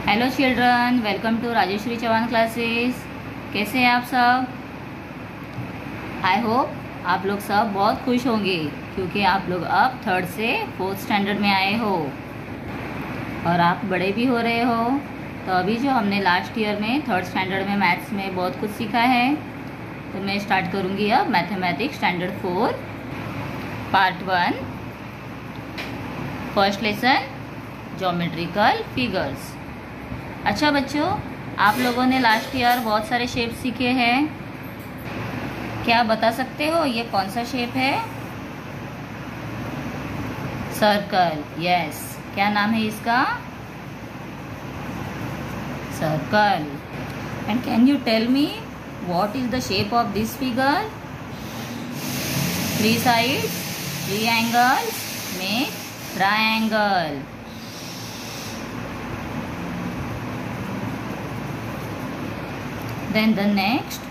Hello children, welcome to Rajeshwari Chauhan classes. कैसे हैं आप सब? आई होप आप लोग सब बहुत खुश होंगे क्योंकि आप लोग अब 3rd से 4th स्टैंडर्ड में आए हो और आप बड़े भी हो रहे हो। तो अभी जो हमने लास्ट ईयर में 3rd स्टैंडर्ड में मैथ्स में बहुत कुछ सीखा है, तो मैं स्टार्ट करूँगी अब mathematics standard 4 part 1 first lesson geometrical figures. अच्छा बच्चों, आप लोगों ने लास्ट ईयर बहुत सारे शेप सीखे हैं। क्या बता सकते हो ये कौन सा शेप है? सर्कल। यस, क्या नाम है इसका? Circle. And can you tell me what is the shape of this figure? 3 sides, 3 angles make triangle. Then the next,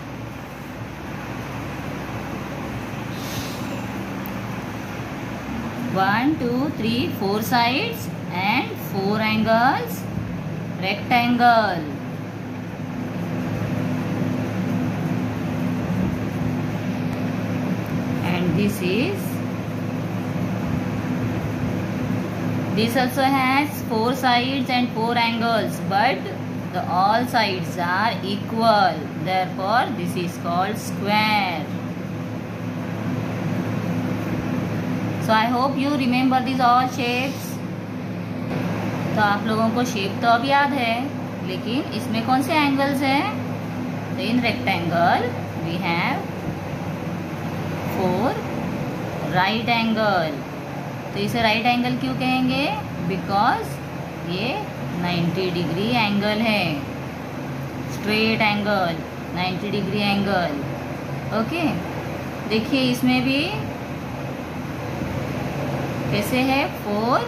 one, two, three, 4 sides and 4 angles, rectangle. And this also has 4 sides and 4 angles, but the all sides are equal, therefore this is called square. So I hope you remember these all shapes. तो आप लोगों को shape तो अब याद है, लेकिन इसमें कौन से एंगल्स हैं? तो in rectangle we have 4 right angle. तो इसे राइट एंगल क्यों कहेंगे? बिकॉज ये 90 डिग्री एंगल है, straight angle, 90 degree angle. Okay, देखिए इसमें भी कैसे है, 4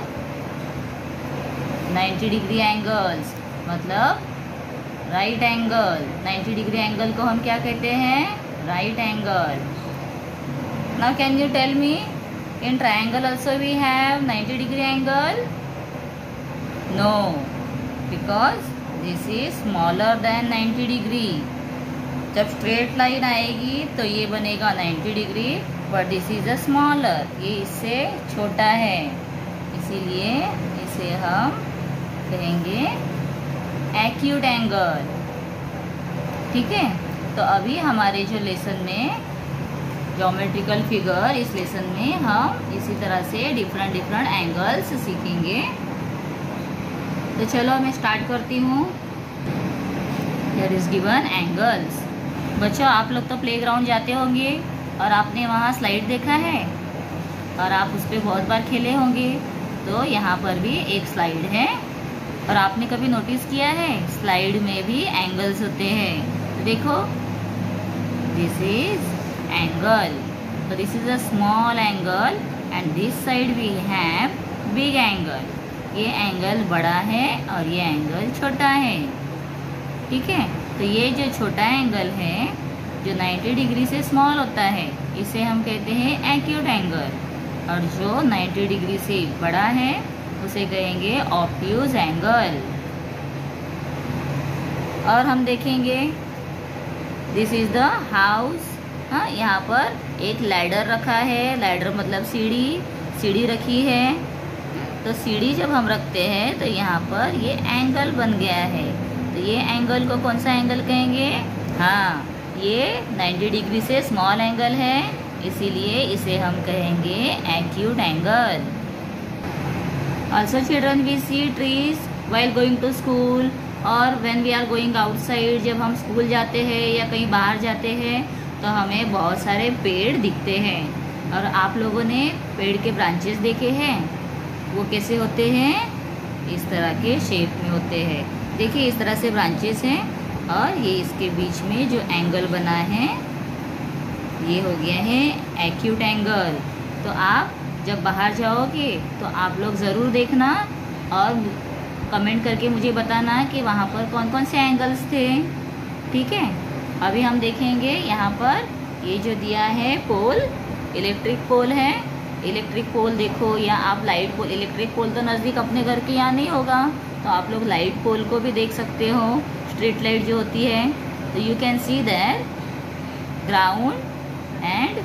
90 डिग्री एंगल्स, मतलब राइट एंगल। 90 डिग्री एंगल को हम क्या कहते हैं? Right angle. Now can you tell me, in triangle also we have 90 degree angle? No, because this is smaller than 90 degree. जब स्ट्रेट लाइन आएगी तो ये बनेगा 90 degree, but this is a smaller, ये इससे छोटा है, इसीलिए इसे हम कहेंगे एक्यूट एंगल। ठीक है, तो अभी हमारे जो लेसन में ज्योमेट्रिकल फिगर, इस लेसन में हम इसी तरह से डिफरेंट एंगल्स सीखेंगे। तो चलो मैं स्टार्ट करती हूँ। Here is given angles. बच्चों, आप लोग तो प्लेग्राउंड जाते होंगे और आपने वहाँ स्लाइड देखा है और आप उस पर बहुत बार खेले होंगे। तो यहाँ पर भी एक स्लाइड है और आपने कभी नोटिस किया है स्लाइड में भी एंगल्स होते हैं। तो देखो, दिस इज एंगल, तो this is a small angle and this side we have big angle. ये एंगल बड़ा है और ये एंगल छोटा है। ठीक है, तो ये जो छोटा एंगल है जो 90 डिग्री से स्मॉल होता है, इसे हम कहते हैं एक्यूट एंगल, और जो 90 डिग्री से बड़ा है उसे कहेंगे ऑब्ट्यूज एंगल। और हम देखेंगे दिस इज द हाउस। हाँ, यहाँ पर एक लैडर रखा है, लैडर मतलब सीढ़ी रखी है। तो सीढ़ी जब हम रखते हैं तो यहाँ पर ये एंगल बन गया है, तो ये एंगल को कौन सा एंगल कहेंगे? हाँ, ये 90 डिग्री से स्मॉल एंगल है, इसीलिए इसे हम कहेंगे acute angle. Also children, we see trees while going to school और when we are going outside. जब हम स्कूल जाते हैं या कहीं बाहर जाते हैं तो हमें बहुत सारे पेड़ दिखते हैं, और आप लोगों ने पेड़ के ब्रांचेस देखे हैं, वो कैसे होते हैं? इस तरह के शेप में होते हैं। देखिए इस तरह से ब्रांचेस हैं और ये इसके बीच में जो एंगल बना है ये हो गया है एक्यूट एंगल। तो आप जब बाहर जाओगे तो आप लोग ज़रूर देखना और कमेंट करके मुझे बताना कि वहाँ पर कौन कौन से एंगल्स थे। ठीक है, अभी हम देखेंगे यहाँ पर ये जो दिया है पोल, इलेक्ट्रिक पोल है। इलेक्ट्रिक पोल देखो, या आप लाइट पोल, इलेक्ट्रिक पोल तो नज़दीक अपने घर के यहाँ नहीं होगा, तो आप लोग लाइट पोल को भी देख सकते हो, स्ट्रीट लाइट जो होती है। तो you can see that ground and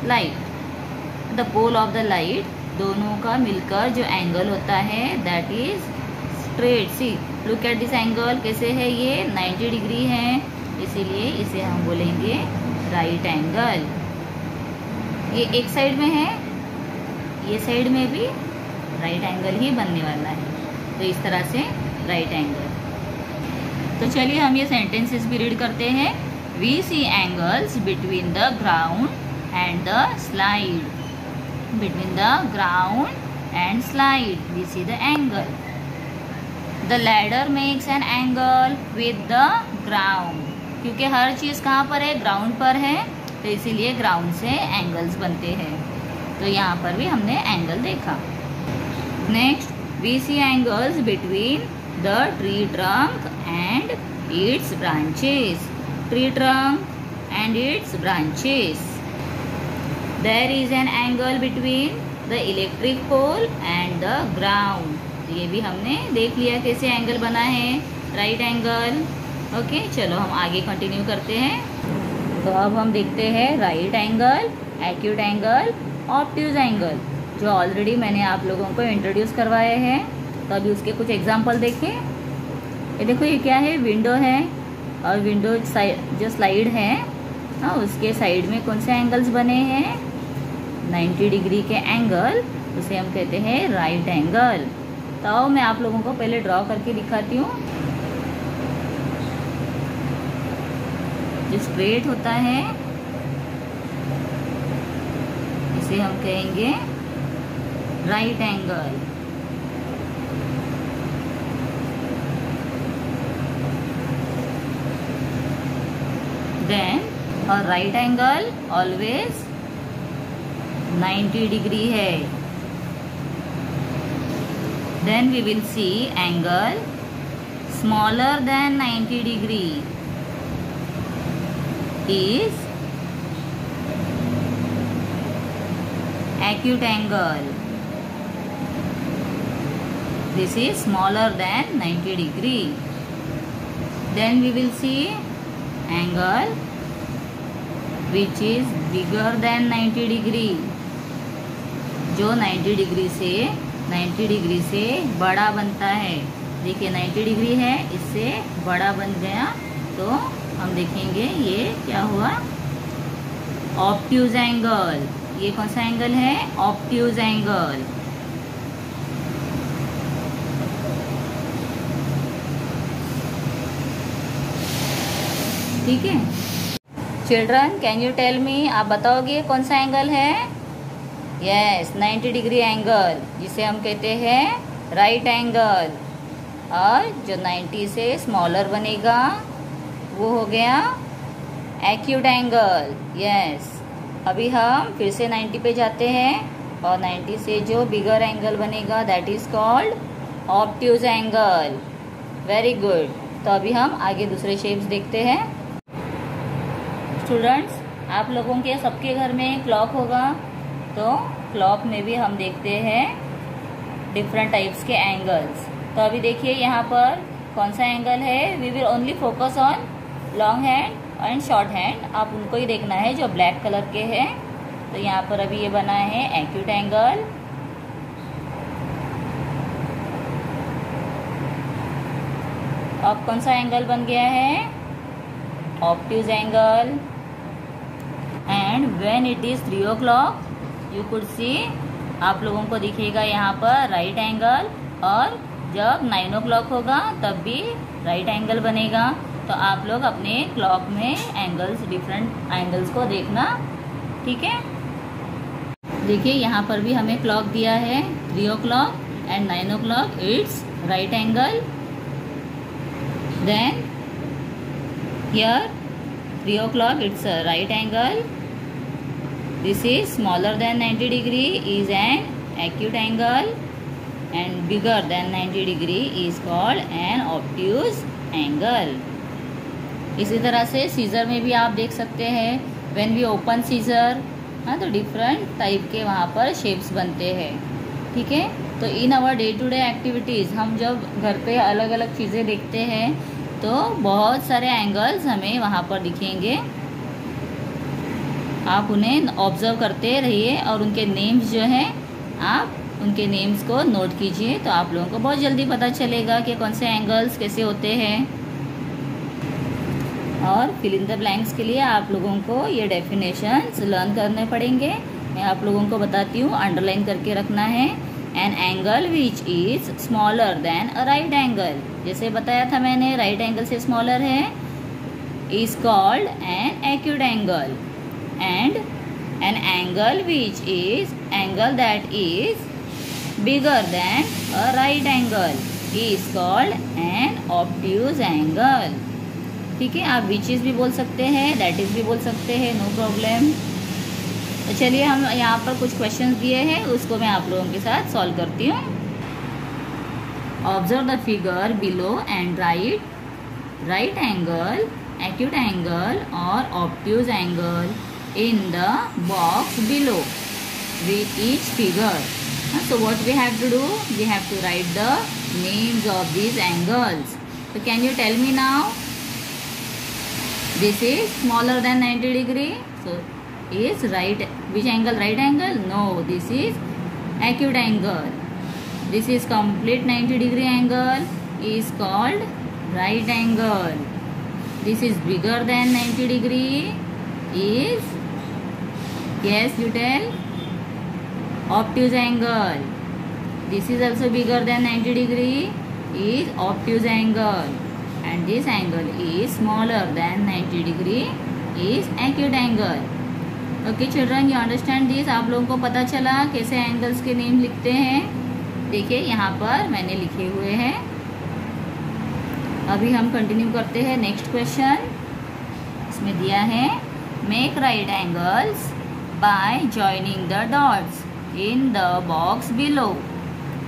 light, the pole of the light, दोनों का मिलकर जो एंगल होता है that is straight. See look at this angle, कैसे है ये 90 डिग्री है, इसीलिए इसे हम बोलेंगे राइट एंगल। ये एक साइड में है, ये साइड में भी राइट एंगल ही बनने वाला है, तो इस तरह से राइट एंगल। तो चलिए हम ये सेंटेंसेस भी रीड करते हैं। We see angles between the ground and the slide, between the ground and slide we see the angle. The ladder makes an angle with the ground, क्योंकि हर चीज़ कहाँ पर है, ग्राउंड पर है, तो इसीलिए ग्राउंड से एंगल्स बनते हैं। तो यहाँ पर भी हमने एंगल देखा। Next we see angles between the tree trunk and its branches, tree trunk and its branches. There is an angle between the electric pole and the ground. ये भी हमने देख लिया कैसे एंगल बना है, राइट एंगल। ओके, चलो हम आगे कंटिन्यू करते हैं। तो अब हम देखते हैं right angle, acute angle, obtuse angle, जो ऑलरेडी मैंने आप लोगों को इंट्रोड्यूस करवाए हैं। तो अभी उसके कुछ एग्जांपल देखें। ये देखो, ये क्या है, विंडो है, और विंडो जो स्लाइड है ना, उसके साइड में कौन से एंगल्स बने हैं, 90 डिग्री के एंगल, उसे हम कहते हैं राइट एंगल। तो मैं आप लोगों को पहले ड्रॉ करके दिखाती हूँ। जो स्ट्रेट होता है इसे हम कहेंगे राइट एंगल। देन और राइट एंगल ऑलवेज 90 डिग्री है। Then we will see angle smaller than 90 degree is acute angle. This is smaller than 90 degree. Then we will see angle which is bigger than 90 degree, जो 90 degree से बड़ा बनता है। देखिए 90 degree है, इससे बड़ा बन गया, तो हम देखेंगे ये क्या हुआ, ऑब्ट्यूज एंगल। ये कौन सा एंगल है, ऑब्ट्यूज एंगल। ठीक है children, can you tell me, आप बताओगे कौन सा एंगल है। यस, 90 डिग्री एंगल, जिसे हम कहते हैं राइट एंगल। और जो 90 से स्मॉलर बनेगा वो हो गया एक्यूट एंगल। यस, अभी हम फिर से 90 पे जाते हैं, और 90 से जो बिगर एंगल बनेगा that is called obtuse angle. Very good. तो अभी हम आगे दूसरे शेप्स देखते हैं। स्टूडेंट्स, आप लोगों के सबके घर में क्लॉक होगा, तो क्लॉक में भी हम देखते हैं डिफरेंट टाइप्स के एंगल्स। तो अभी देखिए यहाँ पर कौन सा एंगल है, we will only focus on long hand and short hand, आप उनको ही देखना है जो ब्लैक कलर के हैं। तो यहाँ पर अभी ये बना है एक्यूट एंगल। अब कौन सा एंगल बन गया है, obtuse angle. And when it is 3 o'clock you could see, आप लोगों को दिखेगा यहाँ पर राइट एंगल, और जब 9 o'clock होगा तब भी राइट एंगल बनेगा। तो आप लोग अपने क्लॉक में एंगल्स, डिफरेंट एंगल्स को देखना, ठीक है। देखिए यहाँ पर भी हमें क्लॉक दिया है 3 o'clock and 9 o'clock, it's right angle. Then here 3 o'clock it's a right angle. This is smaller than 90 degree is an acute angle, and bigger than 90 degree is called an obtuse angle. इसी तरह से scissor में भी आप देख सकते हैं, when we open scissor, हाँ, तो डिफरेंट टाइप के वहाँ पर शेप्स बनते हैं, ठीक है। तो in our day to day activities हम जब घर पे अलग अलग चीज़ें देखते हैं तो बहुत सारे एंगल्स हमें वहाँ पर दिखेंगे। आप उन्हें ऑब्जर्व करते रहिए और उनके नेम्स जो हैं आप उनके नेम्स को नोट कीजिए, तो आप लोगों को बहुत जल्दी पता चलेगा कि कौन से एंगल्स कैसे होते हैं। और फिल इन द ब्लैंक्स के लिए आप लोगों को ये डेफिनेशंस लर्न करने पड़ेंगे। मैं आप लोगों को बताती हूँ, अंडरलाइन करके रखना है। An angle which is smaller then a right angle, जैसे बताया था मैंने राइट एंगल से स्मॉलर है, is called N acute angle. And an angle which is angle that is bigger then a right angle is called an obtuse angle. ठीक है, आप which is भी बोल सकते हैं, दैट इज भी बोल सकते हैं, नो प्रॉब्लम। तो चलिए हम यहाँ पर कुछ क्वेश्चंस दिए हैं, उसको मैं आप लोगों के साथ सॉल्व करती हूँ। Observe the figure below and right angle, acute angle और obtuse angle in the box below with each figure. So what we have to do? We have to write the names of these angles. So can you tell me now? This is smaller than 90 degree. So is right, which angle? Right angle? No, this is acute angle. This is complete 90 degree angle is called right angle. This is bigger than 90 degree is, yes, you tell, obtuse angle. This is also bigger than 90 degree is obtuse angle, and this angle is smaller than 90 degree is acute angle. Okay children, you understand this? आप लोगों को पता चला कैसे angles के name लिखते हैं। देखिए यहाँ पर मैंने लिखे हुए हैं। अभी हम कंटिन्यू करते हैं नेक्स्ट क्वेश्चन। इसमें दिया है make right angles by joining the dots in the box below।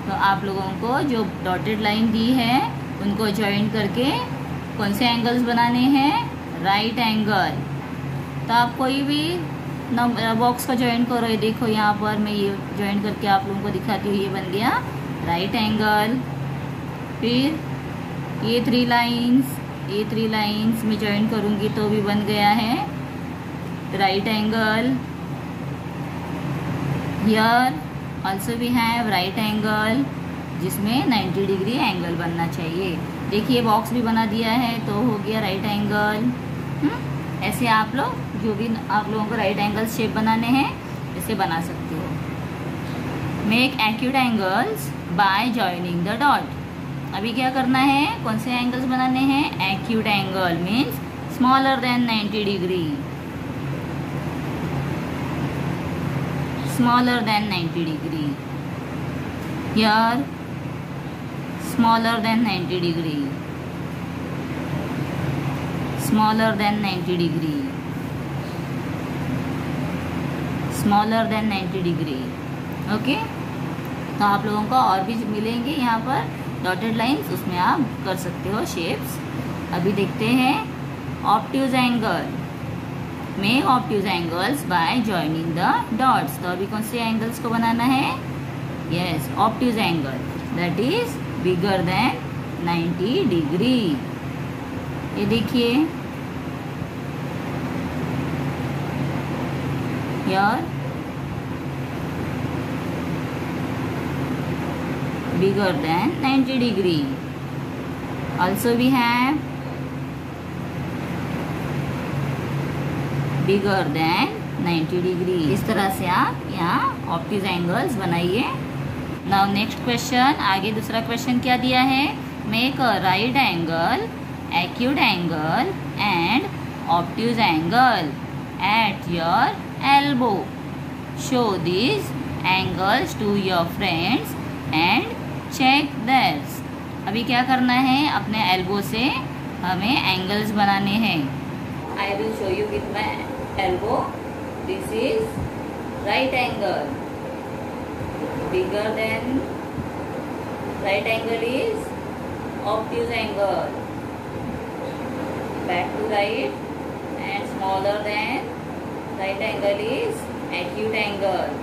तो आप लोगों को जो डॉटेड लाइन दी है उनको ज्वाइन करके कौन से एंगल्स बनाने हैं? Right angle. तो आप कोई भी बॉक्स को ज्वाइन करो। ये देखो यहाँ पर मैं ये ज्वाइन करके आप लोगों को दिखाती हूँ, ये बन गया राइट एंगल। फिर ये थ्री लाइंस में ज्वाइन करूँगी तो भी बन गया है right angle. Here also we have right angle जिसमें 90 डिग्री एंगल बनना चाहिए। देखिए बॉक्स भी बना दिया है तो हो गया राइट एंगल। ऐसे आप लोग जो भी आप लोगों को राइट एंगल शेप बनाने हैं ऐसे बना सकते हो। Make acute angles by joining the dot. अभी क्या करना है? कौन से एंगल्स बनाने हैं? Acute angle means smaller than 90 degree, smaller than 90 degree. Here smaller than 90 degree, smaller than 90 degree, smaller than 90 degree. Okay? तो आप लोगों को और भी मिलेंगे यहाँ पर डॉटेड लाइंस, उसमें आप कर सकते हो शेप्स। अभी देखते हैं obtuse angle. Make obtuse angles by joining the dots. तो अभी कौन से एंगल्स को बनाना है? Yes, obtuse angle that is bigger than 90 degree. ये देखिए यार, bigger than 90 degree. Also we have bigger than 90 degree. इस तरह से आप यहाँ ऑब्ट्यूज एंगल्स बनाइए। नाउ नेक्स्ट क्वेश्चन, आगे दूसरा क्वेश्चन क्या दिया है? Make a right angle, acute angle and obtuse angle eight your elbow. Show this angles to your friends and check that's. अभी क्या करना है? अपने एल्बो से हमें एंगल्स बनाने हैं। I will show you with my elbow. This is right angle. Bigger than right angle is obtuse angle. Back to right, and smaller than right angle is acute angle.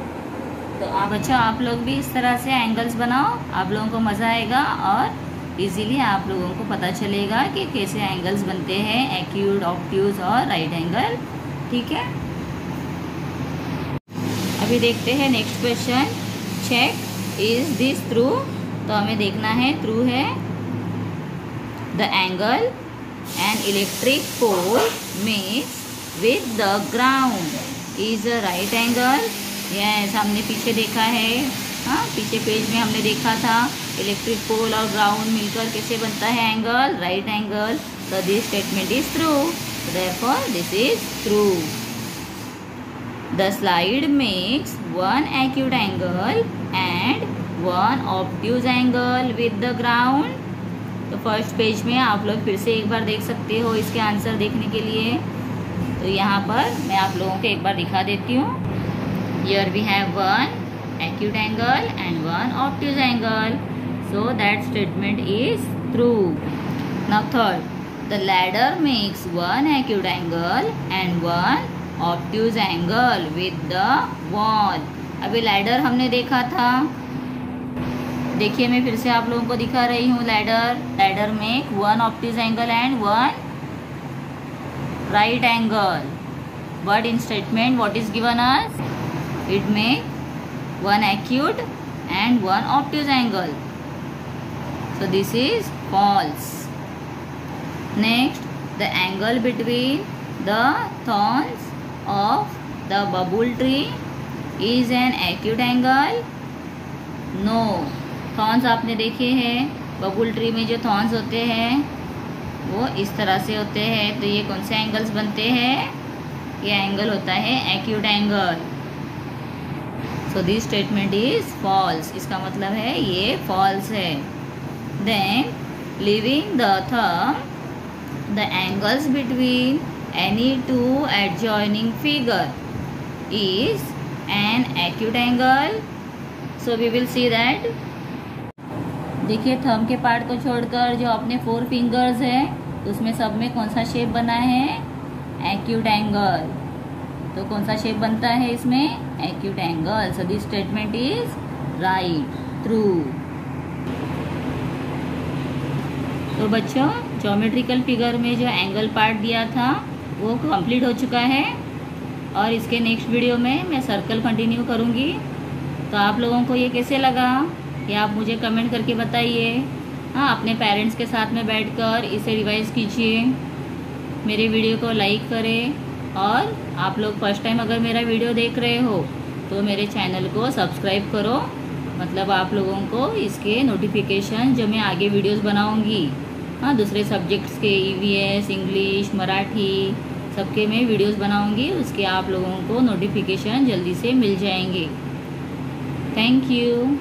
तो बच्चों आप लोग भी इस तरह से एंगल्स बनाओ, आप लोगों को मज़ा आएगा और इजीली आप लोगों को पता चलेगा कि कैसे एंगल्स बनते हैं, एक्यूट, ऑब्ट्यूज और राइट एंगल। ठीक है, अभी देखते हैं next question. Check is this true. तो हमें देखना है ट्रू है। The angle an electric pole makes with the ground is a right angle. Yes, हमने पीछे देखा है, हाँ पीछे पेज में हमने देखा था इलेक्ट्रिक पोल और ग्राउंड मिलकर कैसे बनता है angle, right angle. So this statement is true. Therefore, this is true. The slide makes one acute angle and one obtuse angle with the ground. तो फर्स्ट पेज में आप लोग फिर से एक बार देख सकते हो इसके आंसर देखने के लिए। तो यहाँ पर मैं आप लोगों को एक बार दिखा देती हूँ। Here we have one acute angle and one obtuse angle. So that statement is true. Now third. The ladder makes one acute angle and one obtuse angle with the wall. अभी लैडर हमने देखा था, देखिए मैं फिर से आप लोगों को दिखा रही हूँ। Ladder make one obtuse angle and one right angle, but in statement what is given us, it make one acute and one obtuse angle. So this is false. Next, the angle between the thorns of the bubble tree is an acute angle. No. Thorns आपने देखे हैं, बबुल tree में जो thorns होते हैं वो इस तरह से होते हैं। तो ये कौन से एंगल्स बनते हैं, ये एंगल होता है acute angle. So this statement is false. इसका मतलब है ये फॉल्स है. Then leaving the thumb, the angles between any two adjoining figure is an acute angle. So we will see that. देखिए थंब के पार्ट को छोड़कर जो अपने 4 फिंगर्स है उसमें सब में कौन सा शेप बना है, एक्यूट एंगल. तो कौन सा शेप बनता है इसमें, acute angle. So this statement is right, true. तो बच्चों ज्योमेट्रिकल फिगर में जो एंगल पार्ट दिया था वो कंप्लीट हो चुका है और इसके नेक्स्ट वीडियो में मैं सर्कल कंटिन्यू करूँगी. तो आप लोगों को ये कैसे लगा ये आप मुझे कमेंट करके बताइए. हाँ, अपने पेरेंट्स के साथ में बैठकर इसे रिवाइज कीजिए, मेरे वीडियो को लाइक करें और आप लोग फर्स्ट टाइम अगर मेरा वीडियो देख रहे हो तो मेरे चैनल को सब्सक्राइब करो. मतलब आप लोगों को इसके नोटिफिकेशन जो मैं आगे वीडियोस बनाऊंगी, हाँ दूसरे सब्जेक्ट्स के EVS, इंग्लिश, मराठी सबके मैं वीडियोस बनाऊंगी, उसके आप लोगों को नोटिफिकेशन जल्दी से मिल जाएंगे. Thank you.